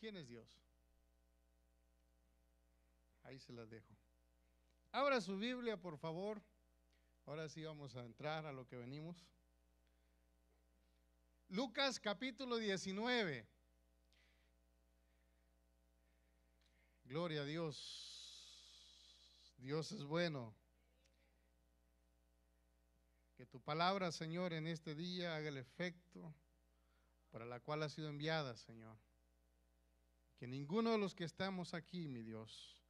¿Quién es Dios? Ahí se las dejo. Abra su Biblia, por favor. Ahora sí vamos a entrar a lo que venimos. Lucas capítulo 19. Gloria a Dios. Dios es bueno. Que tu palabra, Señor, en este día haga el efecto para la cual ha sido enviada, Señor. Que ninguno de los que estamos aquí, mi Dios,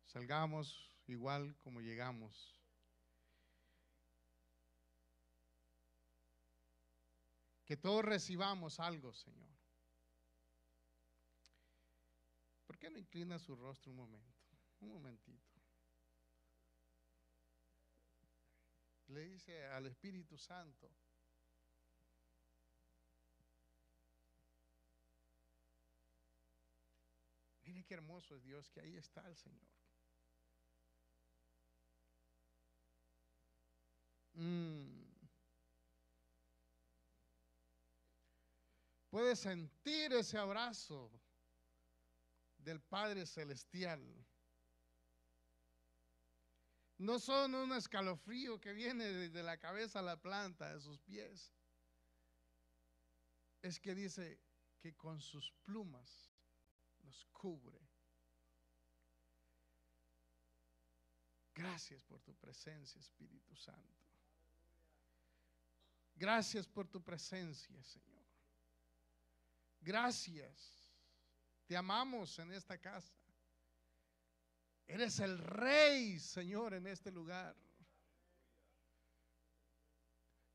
salgamos igual como llegamos. Que todos recibamos algo, Señor. ¿Por qué no inclina su rostro un momento? Un momentito. Le dice al Espíritu Santo: mire qué hermoso es Dios, que ahí está el Señor. Puede sentir ese abrazo del Padre Celestial. No son un escalofrío que viene desde la cabeza a la planta de sus pies. Es que dice que con sus plumas nos cubre. Gracias por tu presencia, Espíritu Santo. Gracias por tu presencia, Señor. Gracias. Te amamos en esta casa. Eres el Rey, Señor, en este lugar.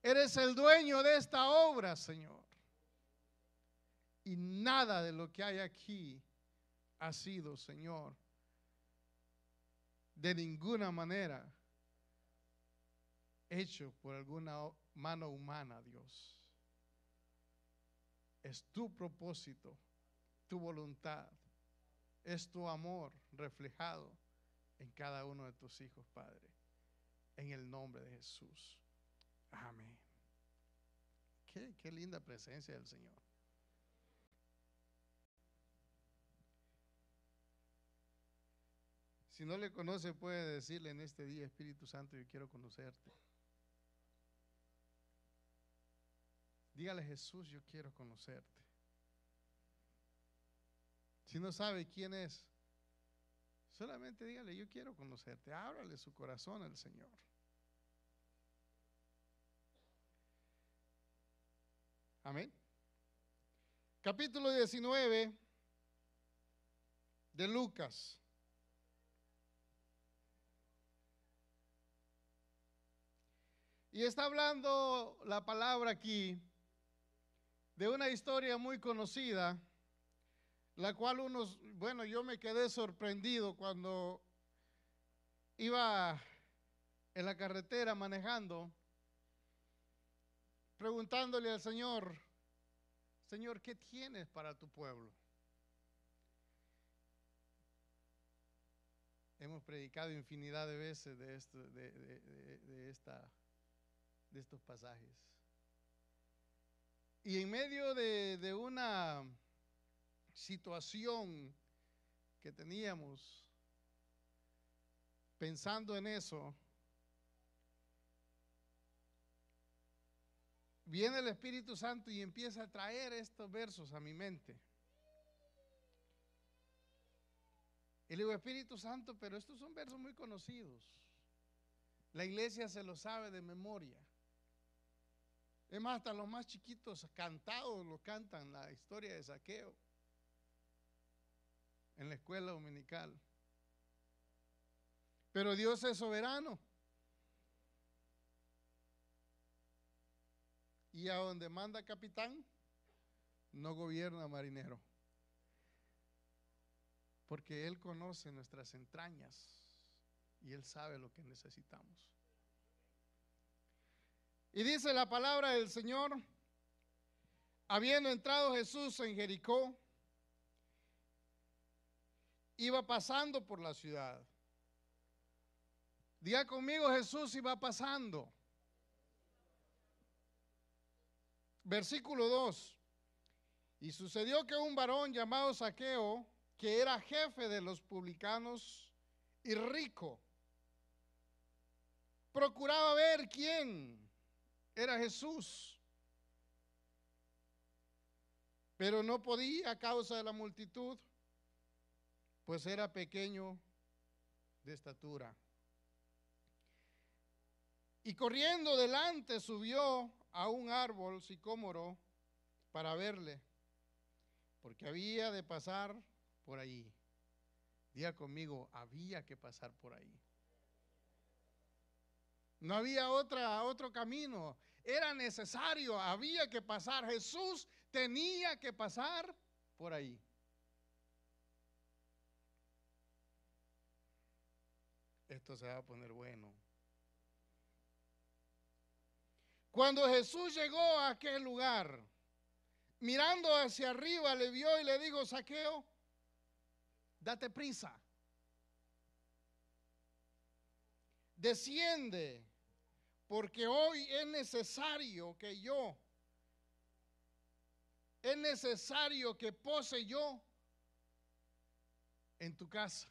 Eres el dueño de esta obra, Señor. Y nada de lo que hay aquí ha sido, Señor, de ninguna manera hecho por alguna mano humana, Dios. Es tu propósito, tu voluntad, es tu amor reflejado en cada uno de tus hijos, Padre, en el nombre de Jesús. Amén. Qué linda presencia del Señor. Si no le conoce, puede decirle en este día: Espíritu Santo, yo quiero conocerte. Dígale: Jesús, yo quiero conocerte. Si no sabe quién es, solamente dígale: yo quiero conocerte. Ábrale su corazón al Señor. Amén. Capítulo 19 de Lucas. Y está hablando la palabra aquí de una historia muy conocida, la cual yo me quedé sorprendido cuando iba en la carretera manejando, preguntándole al Señor: Señor, ¿qué tienes para tu pueblo? Hemos predicado infinidad de veces de estos pasajes. Y en medio de una situación que teníamos, pensando en eso, viene el Espíritu Santo y empieza a traer estos versos a mi mente. Y le digo: Espíritu Santo, pero estos son versos muy conocidos. La iglesia se los sabe de memoria. Es más, hasta los más chiquitos cantados lo cantan, la historia de Zaqueo en la escuela dominical. Pero Dios es soberano. Y a donde manda capitán, no gobierna marinero. Porque Él conoce nuestras entrañas y Él sabe lo que necesitamos. Y dice la palabra del Señor: habiendo entrado Jesús en Jericó, iba pasando por la ciudad. Diga conmigo: Jesús iba pasando. Versículo 2: Y sucedió que un varón llamado Zaqueo, que era jefe de los publicanos y rico, procuraba ver quién era Jesús, pero no podía a causa de la multitud, pues era pequeño de estatura. Y corriendo delante subió a un árbol sicómoro para verle, porque había de pasar por allí. Diga conmigo, había que pasar por ahí. No había otro camino. Era necesario, había que pasar. Jesús tenía que pasar por ahí. Esto se va a poner bueno. Cuando Jesús llegó a aquel lugar, mirando hacia arriba, le vio y le dijo: Zaqueo, date prisa, desciende, porque hoy es necesario que pose yo en tu casa.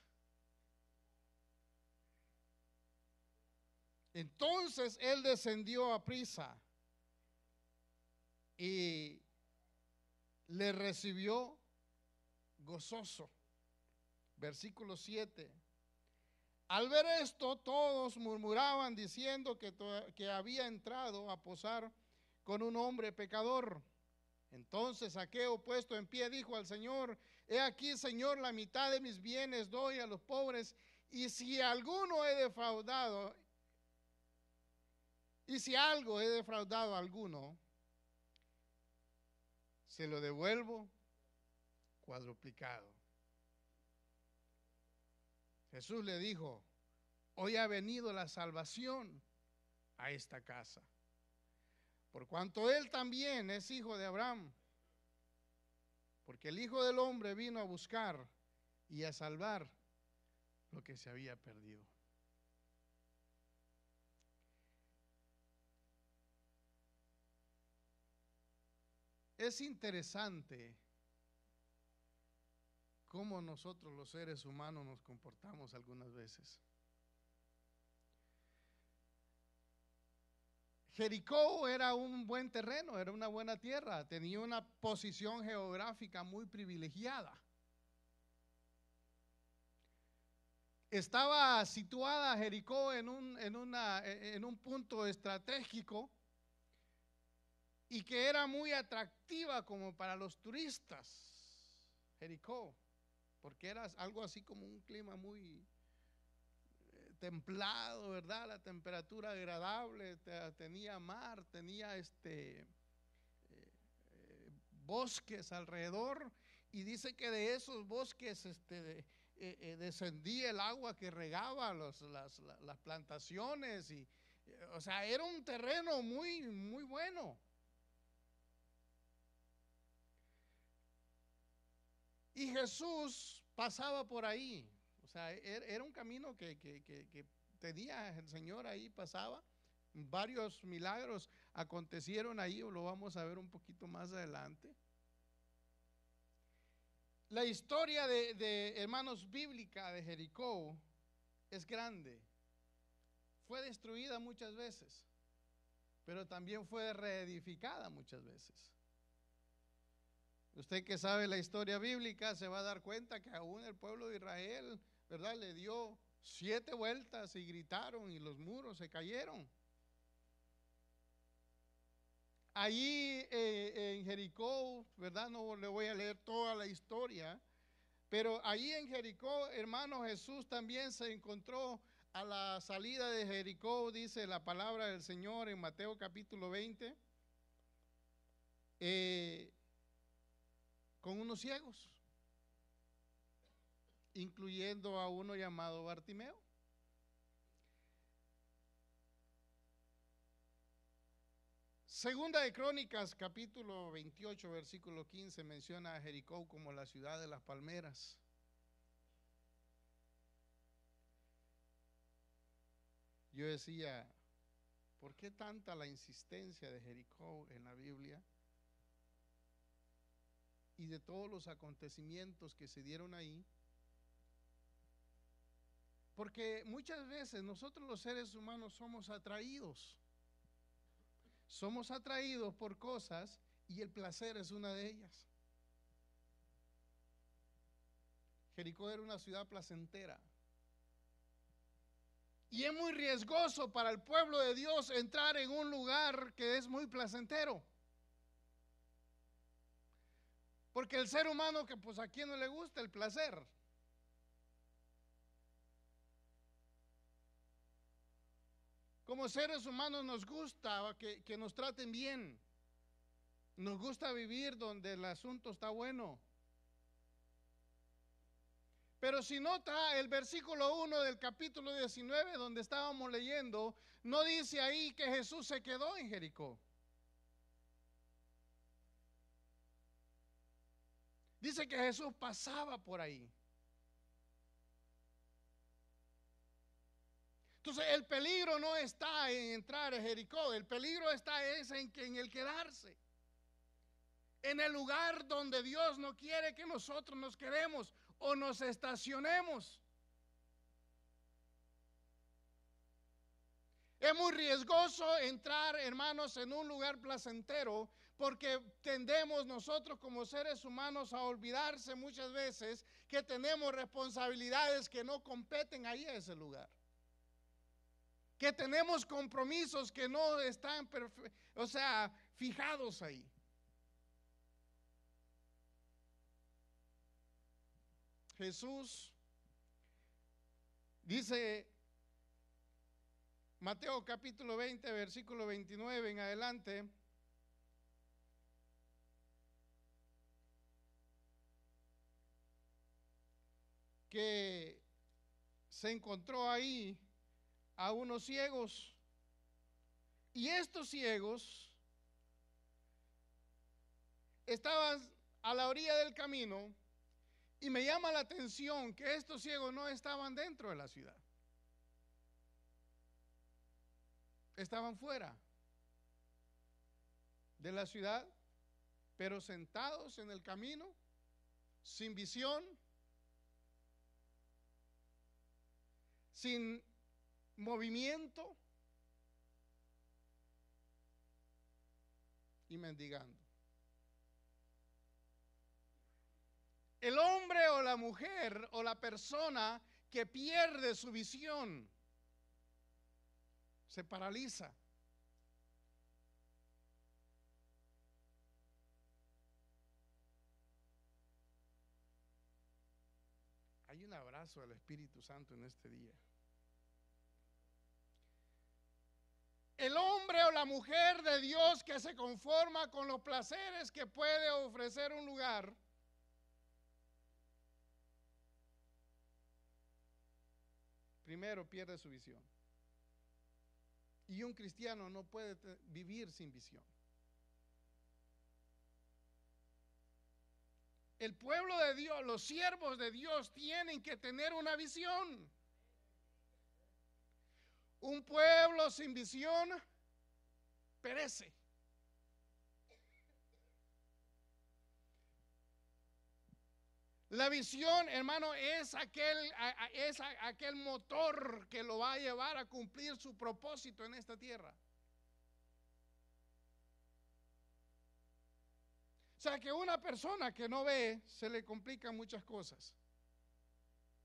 Entonces él descendió a prisa y le recibió gozoso. Versículo 7. Al ver esto, todos murmuraban diciendo que había entrado a posar con un hombre pecador. Entonces Zaqueo, puesto en pie, dijo al Señor: he aquí, Señor, la mitad de mis bienes doy a los pobres, y si algo he defraudado a alguno, se lo devuelvo cuadruplicado. Jesús le dijo: hoy ha venido la salvación a esta casa, por cuanto él también es hijo de Abraham, porque el Hijo del Hombre vino a buscar y a salvar lo que se había perdido. Es interesante cómo nosotros los seres humanos nos comportamos algunas veces. Jericó era un buen terreno, era una buena tierra, tenía una posición geográfica muy privilegiada. Estaba situada Jericó en un punto estratégico y que era muy atractiva como para los turistas. Jericó, porque era algo así como un clima muy templado, ¿verdad? La temperatura agradable, tenía mar, tenía bosques alrededor, y dice que de esos bosques descendía el agua que regaba las plantaciones, y o sea, era un terreno muy, muy bueno. Y Jesús pasaba por ahí. O sea, era un camino que tenía el Señor ahí, pasaba. Varios milagros acontecieron ahí, lo vamos a ver un poquito más adelante. La historia de hermanos bíblica de Jericó es grande. Fue destruida muchas veces, pero también fue reedificada muchas veces. Usted que sabe la historia bíblica se va a dar cuenta que aún el pueblo de Israel, ¿verdad?, le dio 7 vueltas y gritaron y los muros se cayeron. Allí en Jericó, ¿verdad? No le voy a leer toda la historia, pero allí en Jericó, hermano, Jesús también se encontró a la salida de Jericó, dice la palabra del Señor en Mateo capítulo 20, con unos ciegos, incluyendo a uno llamado Bartimeo. Segunda de Crónicas, capítulo 28, versículo 15, menciona a Jericó como la ciudad de las palmeras. Yo decía, ¿por qué tanta la insistencia de Jericó en la Biblia? de todos los acontecimientos que se dieron ahí. Porque muchas veces nosotros los seres humanos somos atraídos. Somos atraídos por cosas y el placer es una de ellas. Jericó era una ciudad placentera. Y es muy riesgoso para el pueblo de Dios entrar en un lugar que es muy placentero. Porque el ser humano, que pues a quien no le gusta el placer. Como seres humanos nos gusta que nos traten bien. Nos gusta vivir donde el asunto está bueno. Pero si nota el versículo 1 del capítulo 19 donde estábamos leyendo, no dice ahí que Jesús se quedó en Jericó. Dice que Jesús pasaba por ahí. Entonces el peligro no está en entrar a Jericó, el peligro está en el quedarse. En el lugar donde Dios no quiere que nosotros nos quedemos o nos estacionemos. Es muy riesgoso entrar, hermanos, en un lugar placentero, porque tendemos nosotros como seres humanos a olvidarse muchas veces que tenemos responsabilidades que no competen ahí a ese lugar. Que tenemos compromisos que no están, fijados ahí. Jesús dice, Mateo capítulo 20, versículo 29 en adelante, que se encontró ahí a unos ciegos, y estos ciegos estaban a la orilla del camino. Y me llama la atención que estos ciegos no estaban dentro de la ciudad. Estaban fuera de la ciudad, pero sentados en el camino, sin visión, sin movimiento y mendigando. El hombre o la mujer o la persona que pierde su visión se paraliza. Hay un abrazo del Espíritu Santo en este día. El hombre o la mujer de Dios que se conforma con los placeres que puede ofrecer un lugar, primero pierde su visión. Y un cristiano no puede vivir sin visión. El pueblo de Dios, los siervos de Dios tienen que tener una visión. Un pueblo sin visión perece. La visión, hermano, es aquel motor que lo va a llevar a cumplir su propósito en esta tierra. O sea, que una persona que no ve, se le complican muchas cosas.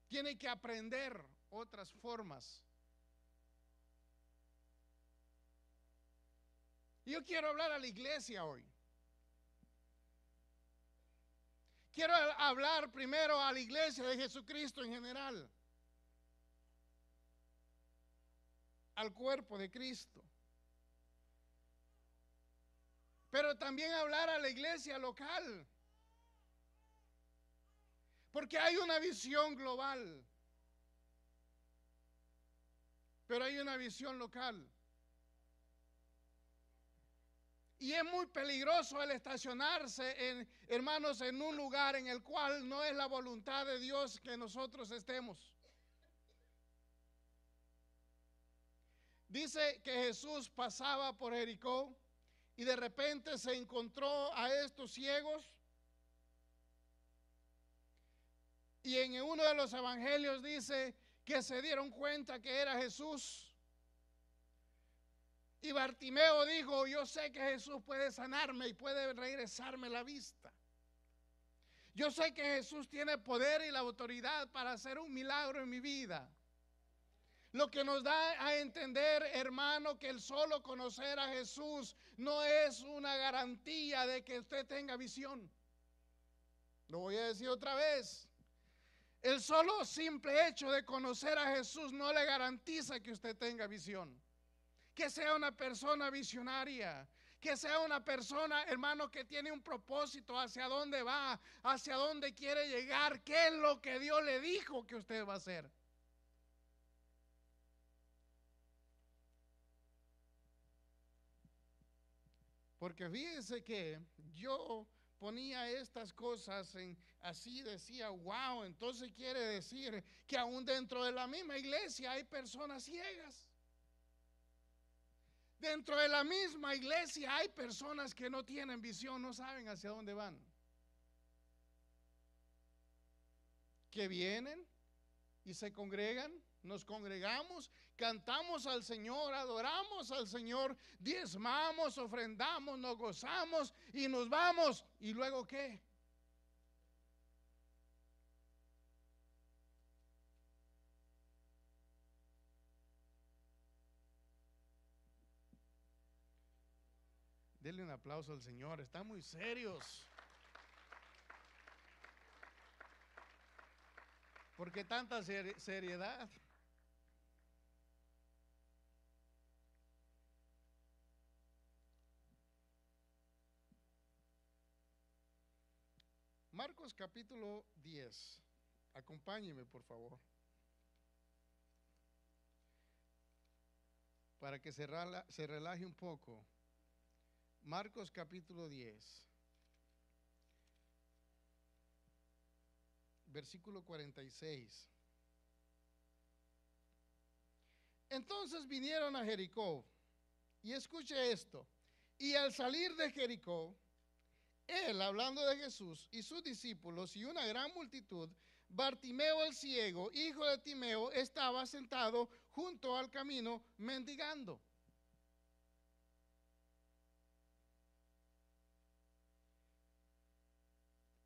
Tiene que aprender otras formas. Yo quiero hablar a la iglesia hoy. Quiero hablar primero a la iglesia de Jesucristo en general, al cuerpo de Cristo. Pero también hablar a la iglesia local, porque hay una visión global, pero hay una visión local. Y es muy peligroso el estacionarse, hermanos, en un lugar en el cual no es la voluntad de Dios que nosotros estemos. Dice que Jesús pasaba por Jericó y de repente se encontró a estos ciegos Y en uno de los evangelios dice que se dieron cuenta que era Jesús. Y Bartimeo dijo, yo sé que Jesús puede sanarme y puede regresarme la vista. Yo sé que Jesús tiene poder y la autoridad para hacer un milagro en mi vida. Lo que nos da a entender, hermano, que el solo conocer a Jesús no es una garantía de que usted tenga visión. Lo voy a decir otra vez. El solo simple hecho de conocer a Jesús no le garantiza que usted tenga visión. Que sea una persona visionaria, que sea una persona, hermano, que tiene un propósito, hacia dónde va, hacia dónde quiere llegar, qué es lo que Dios le dijo que usted va a hacer. Porque fíjense que yo ponía estas cosas así, decía, wow, entonces quiere decir que aún dentro de la misma iglesia hay personas ciegas. Dentro de la misma iglesia hay personas que no tienen visión, no saben hacia dónde van. Que vienen y se congregan, nos congregamos, cantamos al Señor, adoramos al Señor, diezmamos, ofrendamos, nos gozamos y nos vamos. ¿Y luego qué? Denle un aplauso al Señor, están muy serios. ¿Por qué tanta seriedad? Marcos capítulo 10. Acompáñeme, por favor. Para que se relaje un poco. Marcos capítulo 10. Versículo 46. Entonces vinieron a Jericó. Y escuche esto. Y al salir de Jericó, él, hablando de Jesús y sus discípulos y una gran multitud, Bartimeo el ciego, hijo de Timeo, estaba sentado junto al camino mendigando.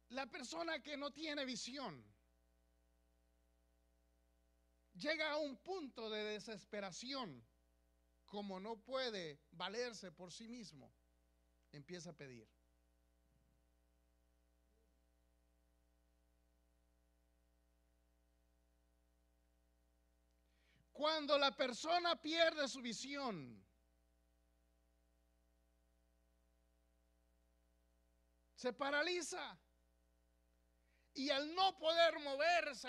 La persona que no tiene visión llega a un punto de desesperación, como no puede valerse por sí mismo, empieza a pedir. Cuando la persona pierde su visión, se paraliza. Y al no poder moverse,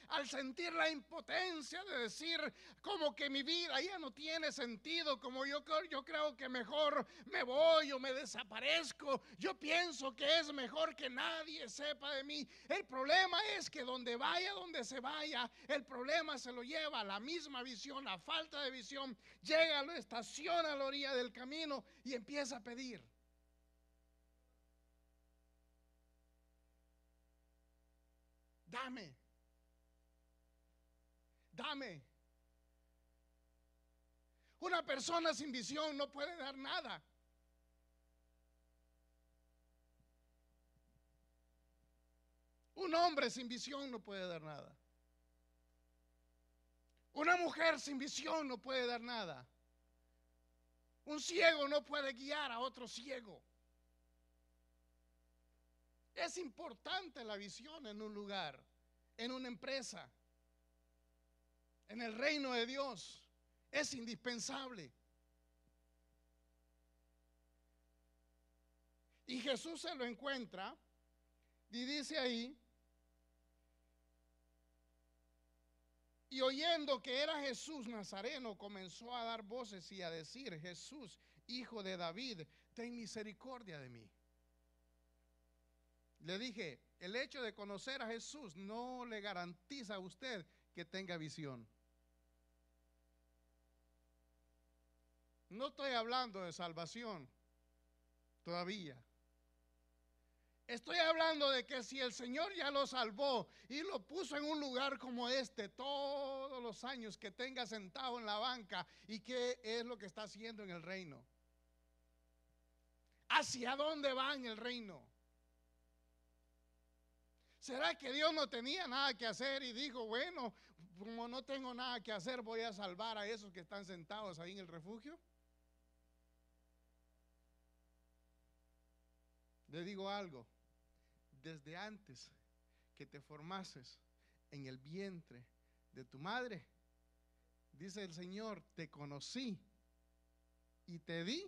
al sentir la impotencia de decir como que mi vida ya no tiene sentido, como yo creo que mejor me voy o me desaparezco, yo pienso que es mejor que nadie sepa de mí. El problema es que donde se vaya, el problema se lo lleva la misma visión, la falta de visión. Llega, lo estaciona a la orilla del camino y empieza a pedir. Dame. Dame. Una persona sin visión no puede dar nada. Un hombre sin visión no puede dar nada. Una mujer sin visión no puede dar nada. Un ciego no puede guiar a otro ciego. Es importante la visión en un lugar, en una empresa, en el reino de Dios. Es indispensable. Y Jesús se lo encuentra y dice ahí, y oyendo que era Jesús Nazareno, comenzó a dar voces y a decir, Jesús, hijo de David, ten misericordia de mí. Le dije, el hecho de conocer a Jesús no le garantiza a usted que tenga visión. No estoy hablando de salvación todavía. Estoy hablando de que si el Señor ya lo salvó y lo puso en un lugar como este todos los años que tenga sentado en la banca, ¿y qué es lo que está haciendo en el reino? ¿Hacia dónde va en el reino? ¿Será que Dios no tenía nada que hacer y dijo, bueno, como no tengo nada que hacer, voy a salvar a esos que están sentados ahí en el refugio? Le digo algo, desde antes que te formases en el vientre de tu madre, dice el Señor, te conocí y te di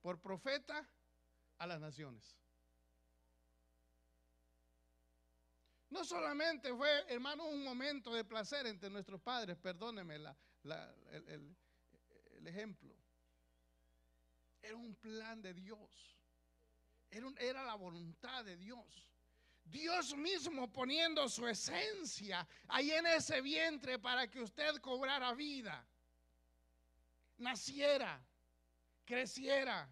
por profeta a las naciones. No solamente fue, hermano, un momento de placer entre nuestros padres, perdóneme el ejemplo. Era un plan de Dios. Era la voluntad de Dios. Dios mismo poniendo su esencia ahí en ese vientre para que usted cobrara vida, naciera, creciera.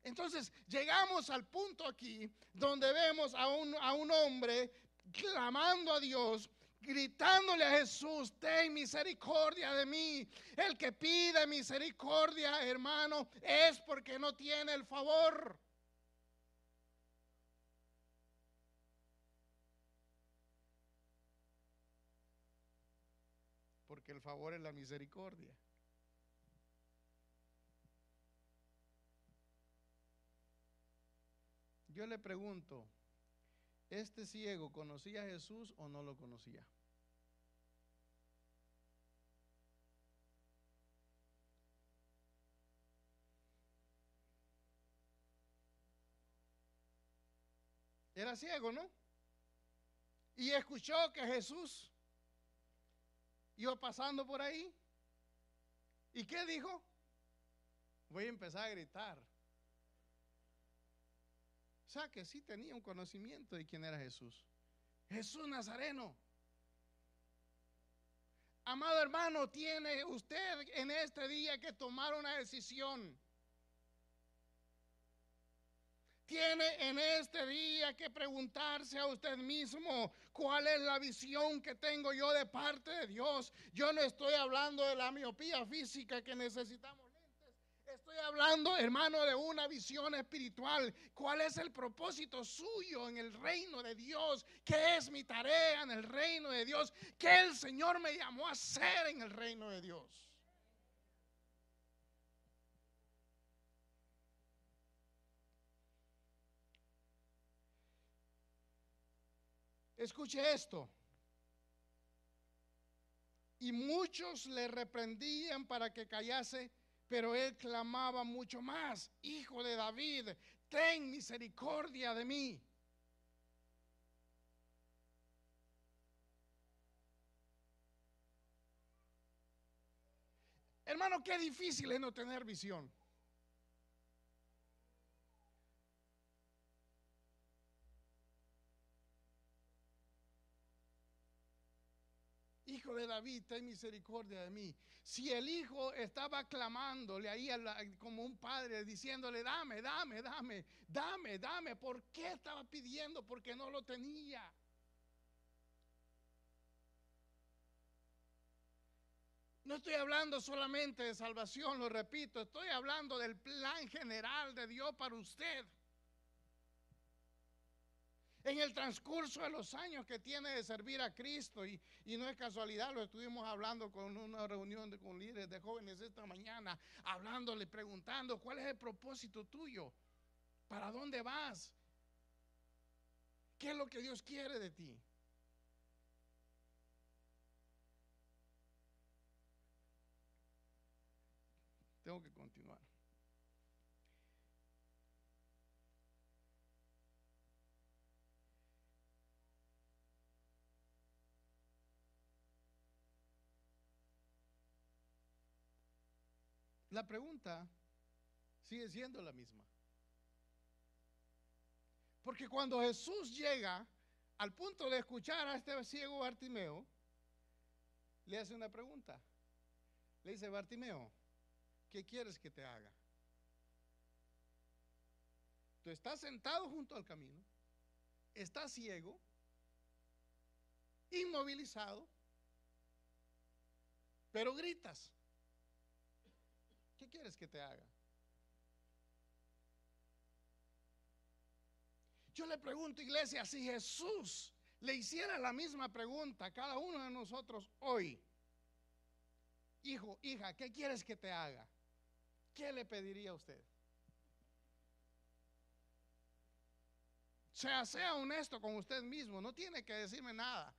Entonces llegamos al punto aquí donde vemos a un hombre clamando a Dios, gritándole a Jesús, ten misericordia de mí. El que pide misericordia, hermano, es porque no tiene el favor. Porque el favor es la misericordia. Yo le pregunto, ¿este ciego conocía a Jesús o no lo conocía? Era ciego, ¿no? Y escuchó que Jesús iba pasando por ahí. ¿Y qué dijo? Voy a empezar a gritar. O sea que sí tenía un conocimiento de quién era Jesús. Jesús Nazareno. Amado hermano, tiene usted en este día que tomar una decisión. Tiene en este día que preguntarse a usted mismo cuál es la visión que tengo yo de parte de Dios. Yo no estoy hablando de la miopía física que necesitamos lentes. Estoy hablando, hermano, de una visión espiritual. ¿Cuál es el propósito suyo en el reino de Dios? ¿Qué es mi tarea en el reino de Dios? ¿Qué el Señor me llamó a hacer en el reino de Dios? Escuche esto. Y muchos le reprendían para que callase, pero él clamaba mucho más: Hijo de David, ten misericordia de mí. Hermano, qué difícil es no tener visión. Hijo de David, ten misericordia de mí. Si el hijo estaba clamándole ahí como un padre, diciéndole, dame, dame, dame, dame, dame, ¿por qué estaba pidiendo? Porque no lo tenía. No estoy hablando solamente de salvación, lo repito, estoy hablando del plan general de Dios para usted. En el transcurso de los años que tiene de servir a Cristo, y no es casualidad, lo estuvimos hablando con una reunión con líderes de jóvenes esta mañana, hablándole, preguntando, ¿cuál es el propósito tuyo? ¿Para dónde vas? ¿Qué es lo que Dios quiere de ti? Tengo que continuar. La pregunta sigue siendo la misma. Porque cuando Jesús llega al punto de escuchar a este ciego Bartimeo, le hace una pregunta. Le dice, Bartimeo, ¿qué quieres que te haga? Tú estás sentado junto al camino, estás ciego, inmovilizado, pero gritas. ¿Qué quieres que te haga? Yo le pregunto, iglesia, si Jesús le hiciera la misma pregunta a cada uno de nosotros hoy: hijo, hija, ¿qué quieres que te haga? ¿Qué le pediría a usted? Sea honesto con usted mismo, no tiene que decirme nada,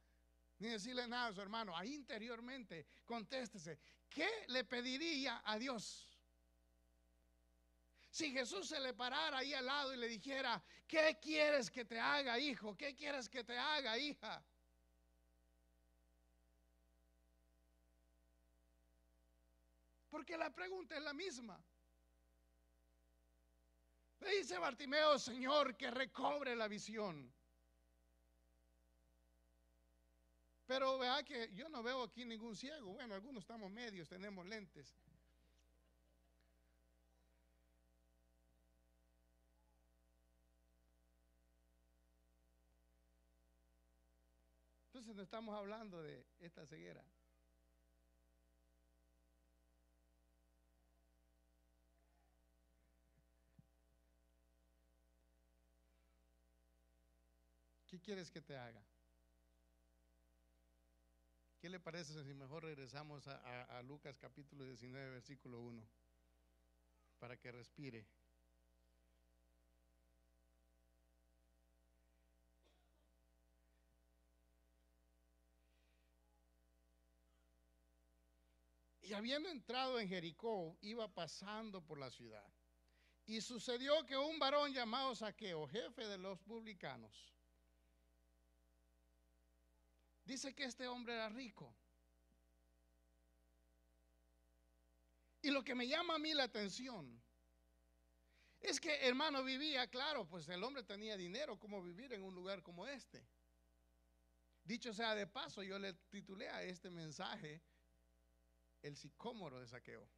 ni decirle nada a su hermano. Ahí interiormente contéstese, ¿qué le pediría a Dios? Si Jesús se le parara ahí al lado y le dijera: ¿qué quieres que te haga, hijo? ¿Qué quieres que te haga, hija? Porque la pregunta es la misma. Le dice Bartimeo: Señor, que recobre la visión. Pero vea que yo no veo aquí ningún ciego. Bueno, algunos estamos medios, tenemos lentes. Entonces no estamos hablando de esta ceguera. ¿Qué quieres que te haga? ¿Qué le parece si mejor regresamos a Lucas capítulo 19, versículo 1? Para que respire. Y habiendo entrado en Jericó, iba pasando por la ciudad. Y sucedió que un varón llamado Zaqueo, jefe de los publicanos, dice que este hombre era rico. Y lo que me llama a mí la atención es que, hermano, vivía, claro, pues el hombre tenía dinero, como vivir en un lugar como este. Dicho sea de paso, yo le titulé a este mensaje: el sicómoro de Zaqueo.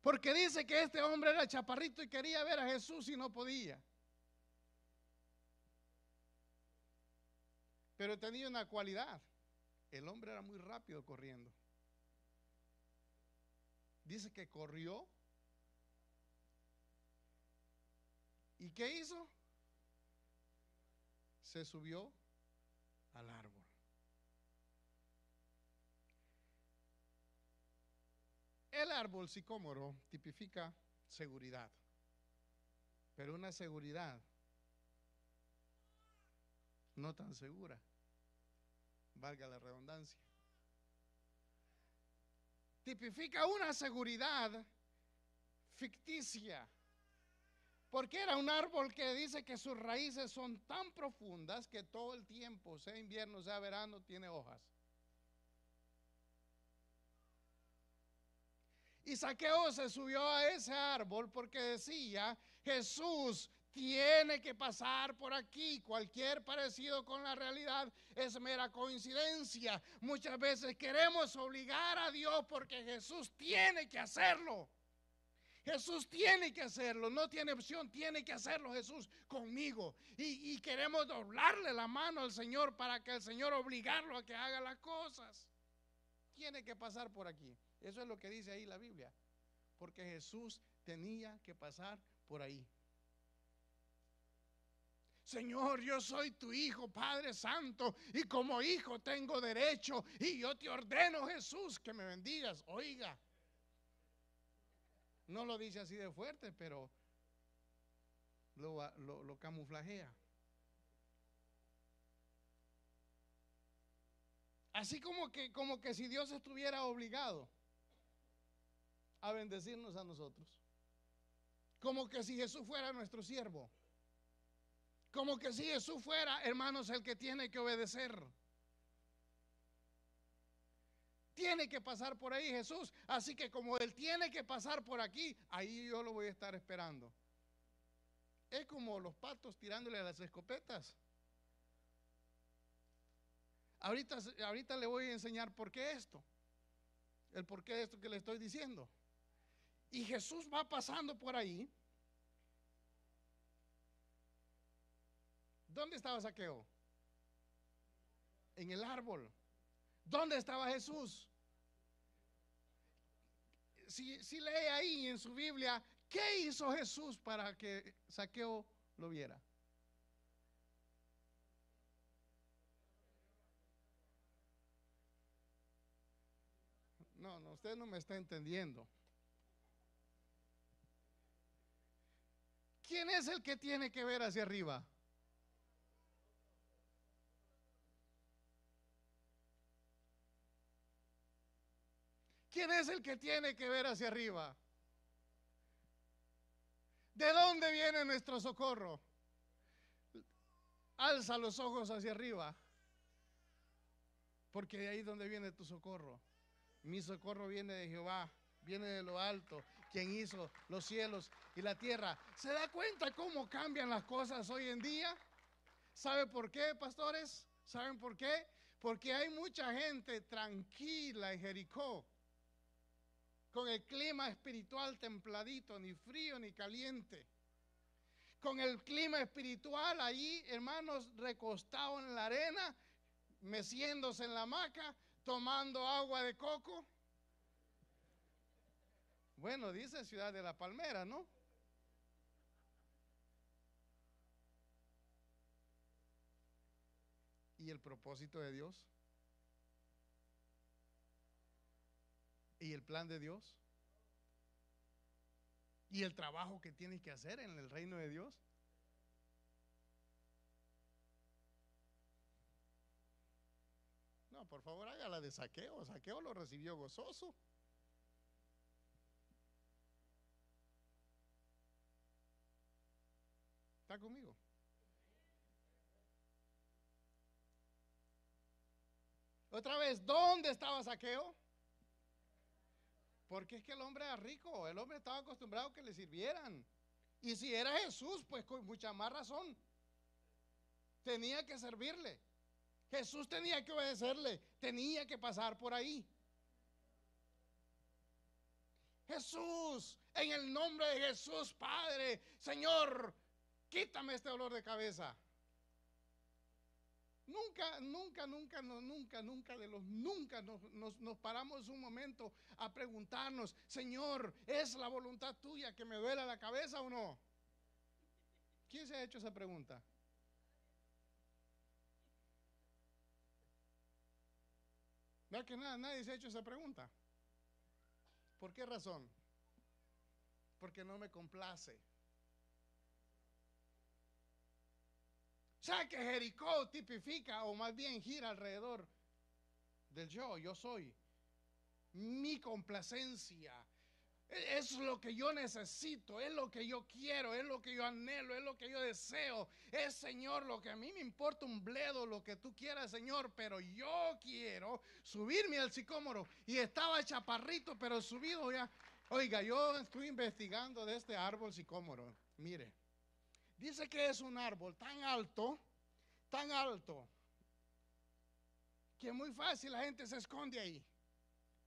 Porque dice que este hombre era chaparrito y quería ver a Jesús y no podía. Pero tenía una cualidad: el hombre era muy rápido corriendo. Dice que corrió. ¿Y qué hizo? Se subió al árbol. El árbol sicómoro tipifica seguridad, pero una seguridad no tan segura, valga la redundancia. Tipifica una seguridad ficticia, porque era un árbol que dice que sus raíces son tan profundas que todo el tiempo, sea invierno, sea verano, tiene hojas. Y Zaqueo se subió a ese árbol porque decía: Jesús tiene que pasar por aquí. Cualquier parecido con la realidad es mera coincidencia. Muchas veces queremos obligar a Dios porque Jesús tiene que hacerlo. Jesús tiene que hacerlo, no tiene opción, tiene que hacerlo Jesús conmigo. Y queremos doblarle la mano al Señor para que el Señor obligarlo a que haga las cosas. Tiene que pasar por aquí. Eso es lo que dice ahí la Biblia. Porque Jesús tenía que pasar por ahí. Señor, yo soy tu hijo, Padre Santo, y como hijo tengo derecho, y yo te ordeno, Jesús, que me bendigas. Oiga, no lo dice así de fuerte, pero lo camuflajea. Así como que si Dios estuviera obligado a bendecirnos a nosotros. Como que si Jesús fuera nuestro siervo. Como que si Jesús fuera, hermanos, el que tiene que obedecer. Tiene que pasar por ahí Jesús. Así que como Él tiene que pasar por aquí, ahí yo lo voy a estar esperando. Es como los patos tirándole a las escopetas. Ahorita le voy a enseñar por qué esto. El por qué de esto que le estoy diciendo. Y Jesús va pasando por ahí. ¿Dónde estaba Zaqueo? En el árbol. ¿Dónde estaba Jesús? Si lee ahí en su Biblia, ¿qué hizo Jesús para que Zaqueo lo viera? No, usted no me está entendiendo. ¿Quién es el que tiene que ver hacia arriba? ¿Quién es el que tiene que ver hacia arriba? ¿De dónde viene nuestro socorro? Alza los ojos hacia arriba, porque de ahí donde viene tu socorro. Mi socorro viene de Jehová, viene de lo alto, quien hizo los cielos y la tierra. ¿Se da cuenta cómo cambian las cosas hoy en día? ¿Sabe por qué, pastores? ¿Saben por qué? Porque hay mucha gente tranquila en Jericó, con el clima espiritual templadito, ni frío ni caliente. Con el clima espiritual allí, hermanos, recostados en la arena, meciéndose en la hamaca, tomando agua de coco. Bueno, dice Ciudad de la Palmera, ¿no? ¿Y el propósito de Dios? ¿Y el plan de Dios? ¿Y el trabajo que tienes que hacer en el reino de Dios? No, por favor, haga la de Zaqueo. Zaqueo lo recibió gozoso. ¿Está conmigo? Otra vez, ¿dónde estaba Zaqueo? Porque es que el hombre era rico, el hombre estaba acostumbrado a que le sirvieran. Y si era Jesús, pues con mucha más razón tenía que servirle. Jesús tenía que obedecerle, tenía que pasar por ahí. Jesús, en el nombre de Jesús, Padre, Señor, quítame este dolor de cabeza. Nunca nos paramos un momento a preguntarnos, Señor, ¿es la voluntad tuya que me duela la cabeza o no? ¿Quién se ha hecho esa pregunta? ¿Verdad que nadie se ha hecho esa pregunta? ¿Por qué razón? Porque no me complace. O sea que Jericó tipifica, o más bien gira alrededor del yo soy. Mi complacencia. Es lo que yo necesito, es lo que yo quiero, es lo que yo anhelo, es lo que yo deseo. Es, Señor, lo que a mí me importa un bledo, lo que tú quieras, Señor, pero yo quiero subirme al sicómoro. Y estaba chaparrito, pero subido ya. Oiga, yo estoy investigando de este árbol sicómoro. Mire, dice que es un árbol tan alto, que muy fácil la gente se esconde ahí,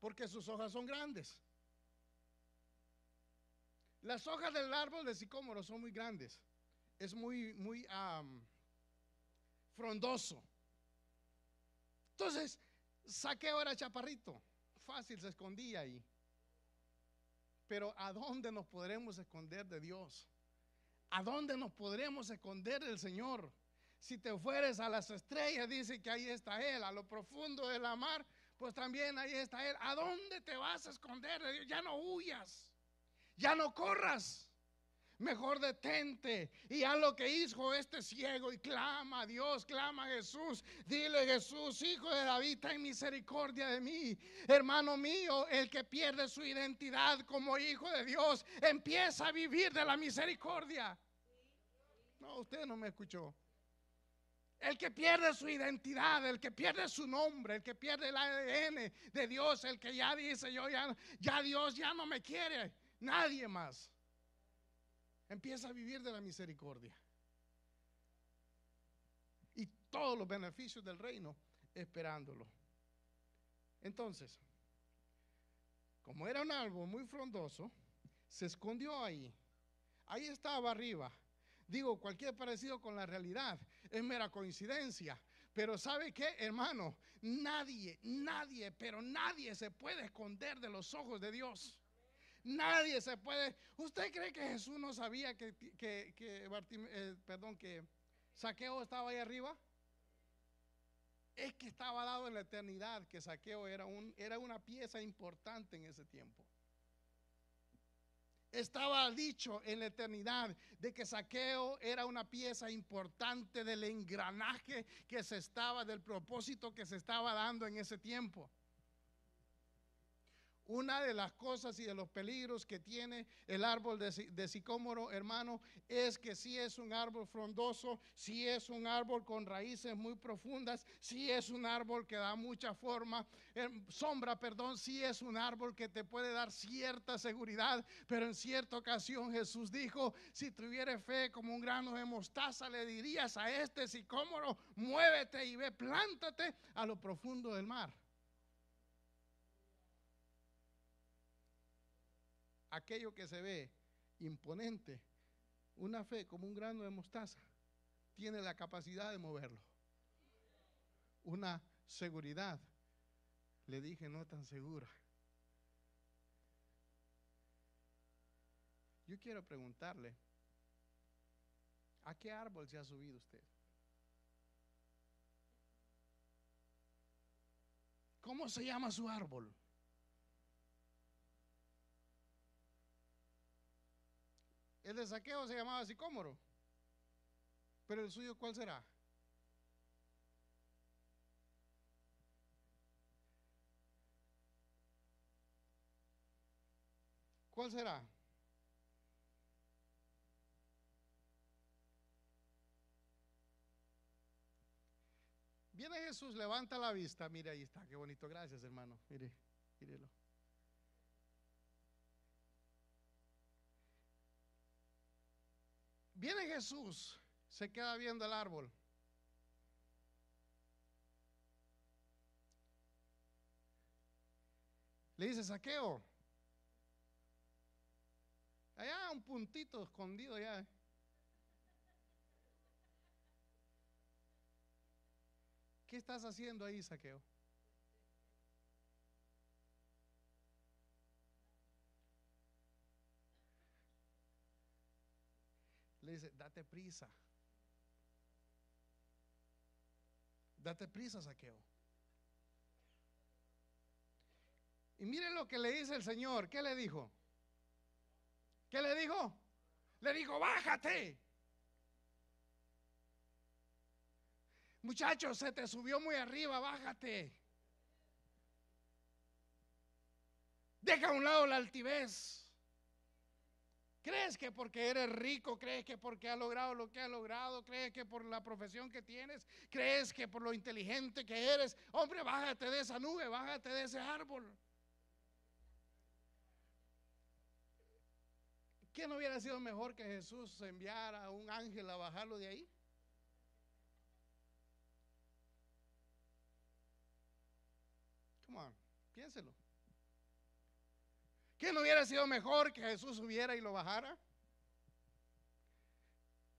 porque sus hojas son grandes. Las hojas del árbol de sicómoro son muy grandes. Es muy frondoso. Entonces, Zaqueo era chaparrito. Fácil se escondía ahí. Pero ¿a dónde nos podremos esconder de Dios? ¿A dónde nos podremos esconder del Señor? Si te fueres a las estrellas, dice que ahí está Él. A lo profundo de la mar, pues también ahí está Él. ¿A dónde te vas a esconder de Dios? Ya no huyas. Ya no corras, mejor detente y haz lo que hizo este ciego y clama a Dios, clama a Jesús. Dile: Jesús, hijo de David, ten misericordia de mí. Hermano mío, el que pierde su identidad como hijo de Dios empieza a vivir de la misericordia. No, usted no me escuchó. El que pierde su identidad, el que pierde su nombre, el que pierde el ADN de Dios, el que ya dice: yo ya Dios ya no me quiere, nadie más, empieza a vivir de la misericordia y todos los beneficios del reino esperándolo. Entonces, como era un árbol muy frondoso, se escondió ahí. Ahí estaba arriba. Digo, cualquier parecido con la realidad es mera coincidencia. Pero ¿sabe qué, hermano? Nadie, pero nadie se puede esconder de los ojos de Dios. Nadie se puede. ¿Usted cree que Jesús no sabía que Zaqueo estaba ahí arriba? Es que estaba dado en la eternidad que Zaqueo era una pieza importante en ese tiempo. Estaba dicho en la eternidad de que Zaqueo era una pieza importante del engranaje del propósito que se estaba dando en ese tiempo. Una de las cosas y de los peligros que tiene el árbol de sicómoro, hermano, es que si es un árbol frondoso, si es un árbol con raíces muy profundas, si es un árbol que da mucha sombra, si es un árbol que te puede dar cierta seguridad, pero en cierta ocasión Jesús dijo, si tuvieras fe como un grano de mostaza, le dirías a este sicómoro, muévete y ve, plántate a lo profundo del mar. Aquello que se ve imponente, una fe como un grano de mostaza, tiene la capacidad de moverlo. Una seguridad, le dije, no tan segura. Yo quiero preguntarle, ¿a qué árbol se ha subido usted? ¿Cómo se llama su árbol? El de Zaqueo se llamaba sicómoro, pero el suyo, ¿cuál será? ¿Cuál será? Viene Jesús, levanta la vista, mire, ahí está, qué bonito, gracias hermano, mírelo. Viene Jesús, se queda viendo el árbol. Le dice, Zaqueo, allá un puntito escondido ya. ¿Qué estás haciendo ahí, Zaqueo? Le dice, date prisa. Date prisa, Zaqueo. Y miren lo que le dice el Señor. ¿Qué le dijo? ¿Qué le dijo? Le dijo, bájate. Muchachos, se te subió muy arriba, bájate. Deja a un lado la altivez. ¿Crees que porque eres rico? ¿Crees que porque has logrado lo que has logrado? ¿Crees que por la profesión que tienes? ¿Crees que por lo inteligente que eres? Hombre, bájate de esa nube, bájate de ese árbol. ¿Qué no hubiera sido mejor que Jesús enviara a un ángel a bajarlo de ahí? Come on, piénselo. ¿Qué no hubiera sido mejor que Jesús subiera y lo bajara?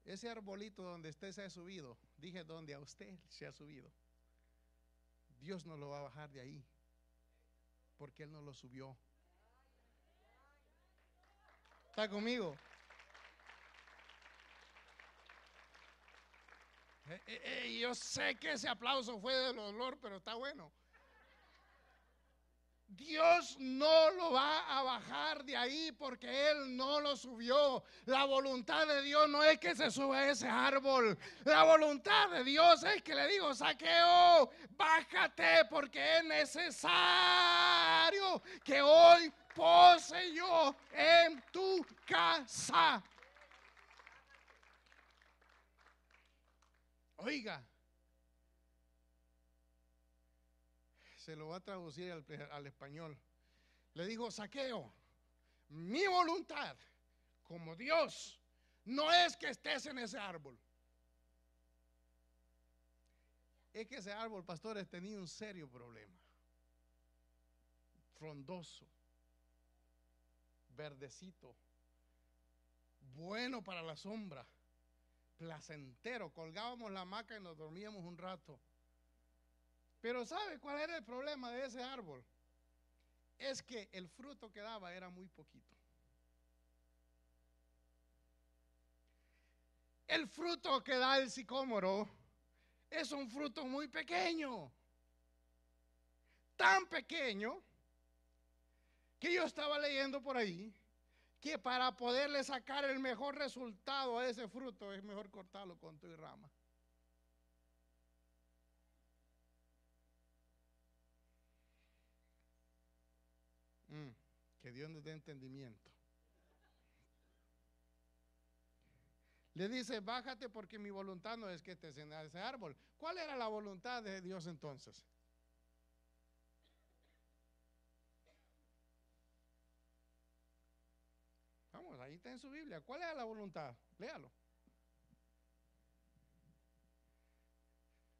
Ese arbolito donde usted se ha subido, dije donde a usted se ha subido, Dios no lo va a bajar de ahí, porque Él no lo subió. ¿Está conmigo? Yo sé que ese aplauso fue de dolor, pero está bueno. Dios no lo va a bajar de ahí porque Él no lo subió. La voluntad de Dios no es que se suba a ese árbol. La voluntad de Dios es que le digo, Zaqueo, bájate porque es necesario que hoy pose yo en tu casa. Oiga, se lo va a traducir al español. Le dijo, Zaqueo, mi voluntad como Dios no es que estés en ese árbol. Es que ese árbol, pastores, tenía un serio problema. Frondoso, verdecito, bueno para la sombra, placentero. Colgábamos la hamaca y nos dormíamos un rato. Pero ¿sabe cuál era el problema de ese árbol? Es que el fruto que daba era muy poquito. El fruto que da el sicómoro es un fruto muy pequeño, tan pequeño que yo estaba leyendo por ahí que para poderle sacar el mejor resultado a ese fruto es mejor cortarlo con tu rama. Que Dios nos dé entendimiento. Le dice, bájate porque mi voluntad no es que te cena ese árbol. ¿Cuál era la voluntad de Dios entonces? Vamos, ahí está en su Biblia. ¿Cuál era la voluntad? Léalo.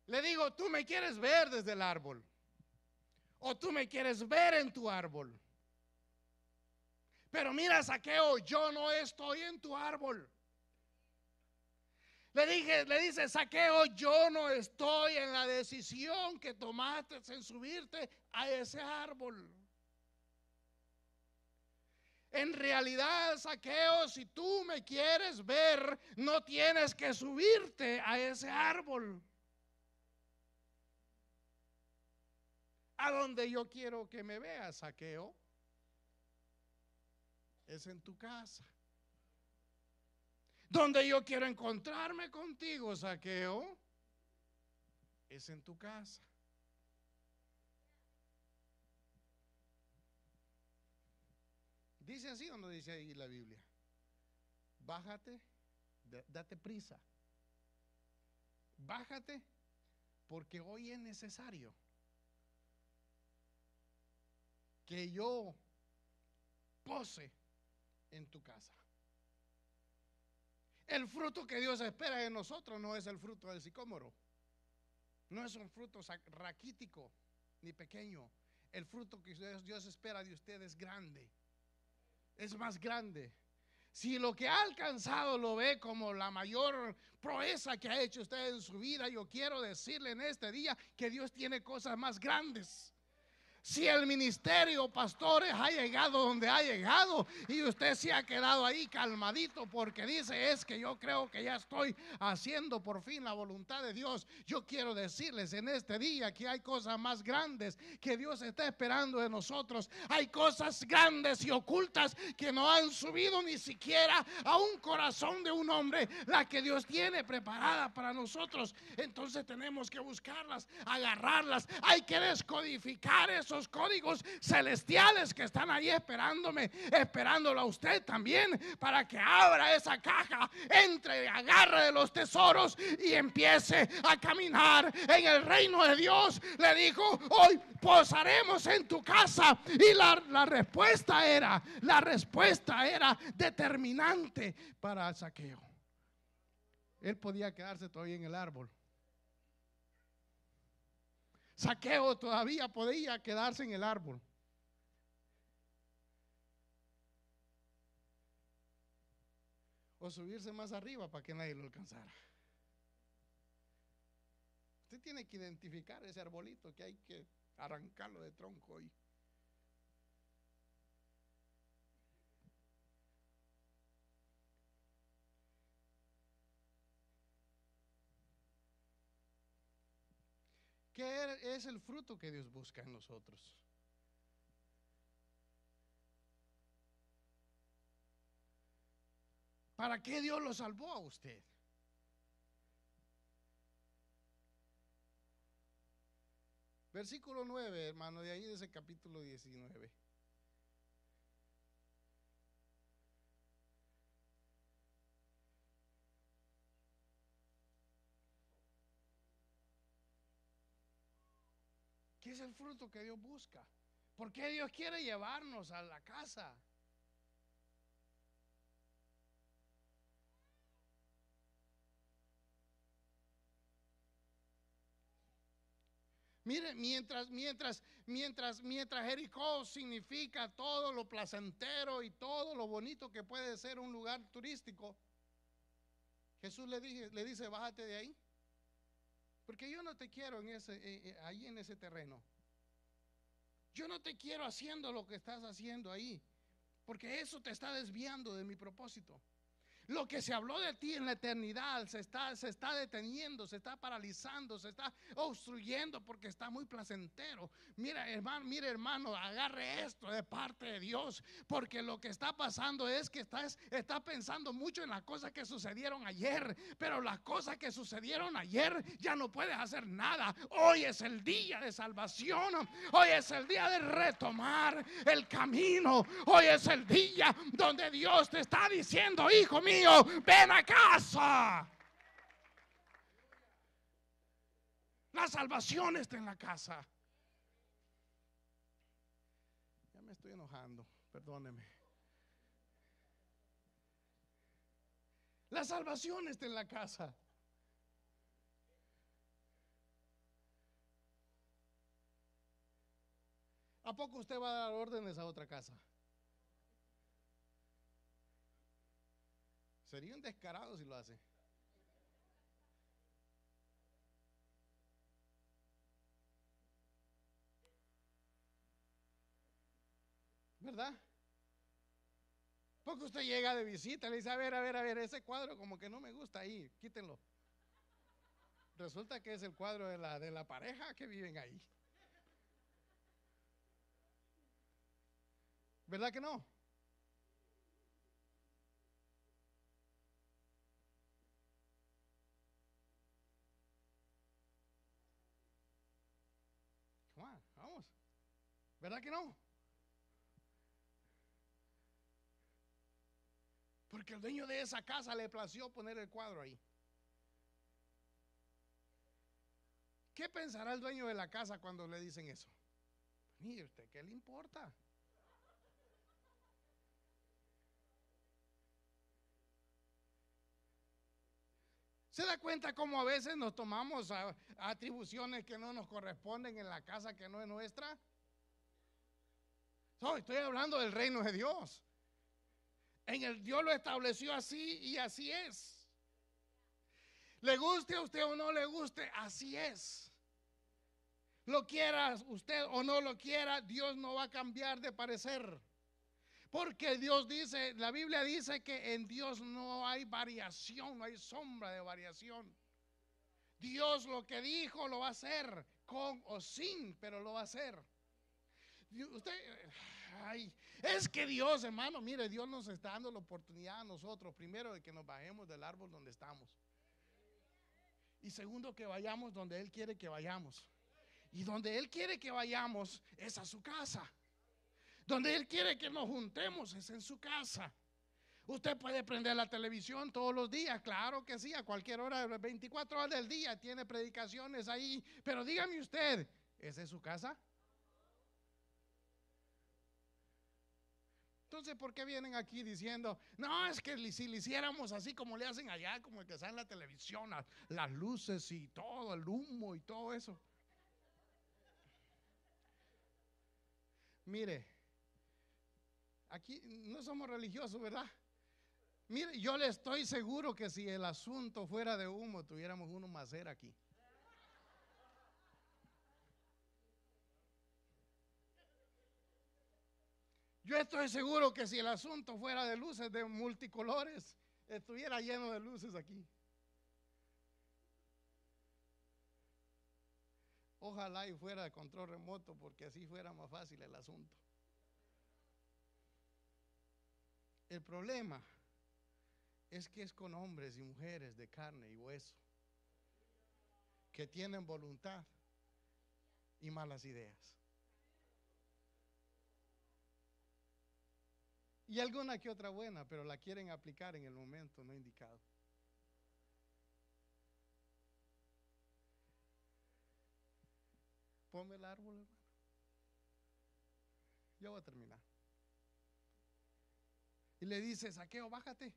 Le digo, tú me quieres ver desde el árbol. O tú me quieres ver en tu árbol. Pero mira, Zaqueo, yo no estoy en tu árbol. Le dice, Zaqueo, yo no estoy en la decisión que tomaste en subirte a ese árbol. En realidad, Zaqueo, si tú me quieres ver, no tienes que subirte a ese árbol. A donde yo quiero que me veas, Zaqueo, es en tu casa. Donde yo quiero encontrarme contigo, Zaqueo, es en tu casa. Dice así o no dice ahí la Biblia. Bájate, date prisa. Bájate porque hoy es necesario que yo pose en tu casa. El fruto que Dios espera de nosotros no es el fruto del sicómoro. No es un fruto raquítico ni pequeño. El fruto que Dios espera de usted es grande. Es más grande. Si lo que ha alcanzado lo ve como la mayor proeza que ha hecho usted en su vida, yo quiero decirle en este día que Dios tiene cosas más grandes. Si el ministerio, pastores, ha llegado donde ha llegado y usted se ha quedado ahí calmadito porque dice, es que yo creo que ya estoy haciendo por fin la voluntad de Dios. Yo quiero decirles en este día que hay cosas más grandes que Dios está esperando de nosotros. Hay cosas grandes y ocultas que no han subido ni siquiera a un corazón de un hombre, la que Dios tiene preparada para nosotros. Entonces tenemos que buscarlas, agarrarlas. Hay que descodificar esos códigos celestiales que están ahí esperándolo a usted también, para que abra esa caja, entre, agarre de los tesoros y empiece a caminar en el reino de Dios. Le dijo, hoy posaremos en tu casa. Y la respuesta era determinante para Zaqueo. Él podía quedarse todavía en el árbol. Zaqueo todavía podía quedarse en el árbol. O subirse más arriba para que nadie lo alcanzara. Usted tiene que identificar ese arbolito que hay que arrancarlo de tronco y ¿qué es el fruto que Dios busca en nosotros? ¿Para qué Dios lo salvó a usted? Versículo 9, hermano, de ahí de ese capítulo 19. ¿Qué es el fruto que Dios busca? ¿Por qué Dios quiere llevarnos a la casa? Mire, mientras Jericó significa todo lo placentero y todo lo bonito que puede ser un lugar turístico, Jesús le dice, bájate de ahí, porque yo no te quiero ahí en ese terreno. Yo no te quiero haciendo lo que estás haciendo ahí, porque eso te está desviando de mi propósito. Lo que se habló de ti en la eternidad se está deteniendo, se está paralizando, se está obstruyendo porque está muy placentero. Mira hermano, agarre esto de parte de Dios, porque lo que está pasando es que está pensando mucho en las cosas que sucedieron ayer, pero las cosas que sucedieron ayer ya no puedes hacer nada. Hoy es el día de salvación, hoy es el día de retomar el camino, hoy es el día donde Dios te está diciendo, hijo mío, ven a casa. La salvación está en la casa. Ya me estoy enojando, perdóneme. La salvación está en la casa. ¿A poco usted va a dar órdenes a otra casa? Sería un descarado si lo hace. ¿Verdad? Porque usted llega de visita y le dice, a ver, ese cuadro como que no me gusta ahí, quítenlo. Resulta que es el cuadro de la pareja que viven ahí. ¿Verdad que no? Vamos. ¿Verdad que no? Porque el dueño de esa casa le plació poner el cuadro ahí. ¿Qué pensará el dueño de la casa cuando le dicen eso? Mire usted, ¿qué le importa? ¿Se da cuenta cómo a veces nos tomamos atribuciones que no nos corresponden en la casa que no es nuestra? Estoy hablando del reino de Dios. Dios lo estableció así y así es. Le guste a usted o no le guste, así es. Lo quiera usted o no lo quiera, Dios no va a cambiar de parecer. Porque Dios dice, la Biblia dice que en Dios no hay variación, no hay sombra de variación. Dios lo que dijo lo va a hacer, con o sin, pero lo va a hacer. Es que Dios, hermano, mire, Dios nos está dando la oportunidad a nosotros, primero, de que nos bajemos del árbol donde estamos. Y segundo, que vayamos donde Él quiere que vayamos. Y donde Él quiere que vayamos es a su casa. Donde Él quiere que nos juntemos es en su casa. Usted puede prender la televisión todos los días, claro que sí, a cualquier hora, 24 horas del día tiene predicaciones ahí. Pero dígame usted, ¿esa es su casa? Entonces, ¿por qué vienen aquí diciendo, no, es que si le hiciéramos así como le hacen allá, como el que sale en la televisión, las luces y todo, el humo y todo eso? Mire, aquí no somos religiosos, ¿verdad? Mire, yo le estoy seguro que si el asunto fuera de humo, tuviéramos uno más aquí. Yo estoy seguro que si el asunto fuera de luces de multicolores, estuviera lleno de luces aquí. Ojalá y fuera de control remoto, porque así fuera más fácil el asunto. El problema es que es con hombres y mujeres de carne y hueso, que tienen voluntad y malas ideas. Y alguna que otra buena, pero la quieren aplicar en el momento no indicado. Ponme el árbol, hermano. Ya voy a terminar. Y le dice, Zaqueo, bájate,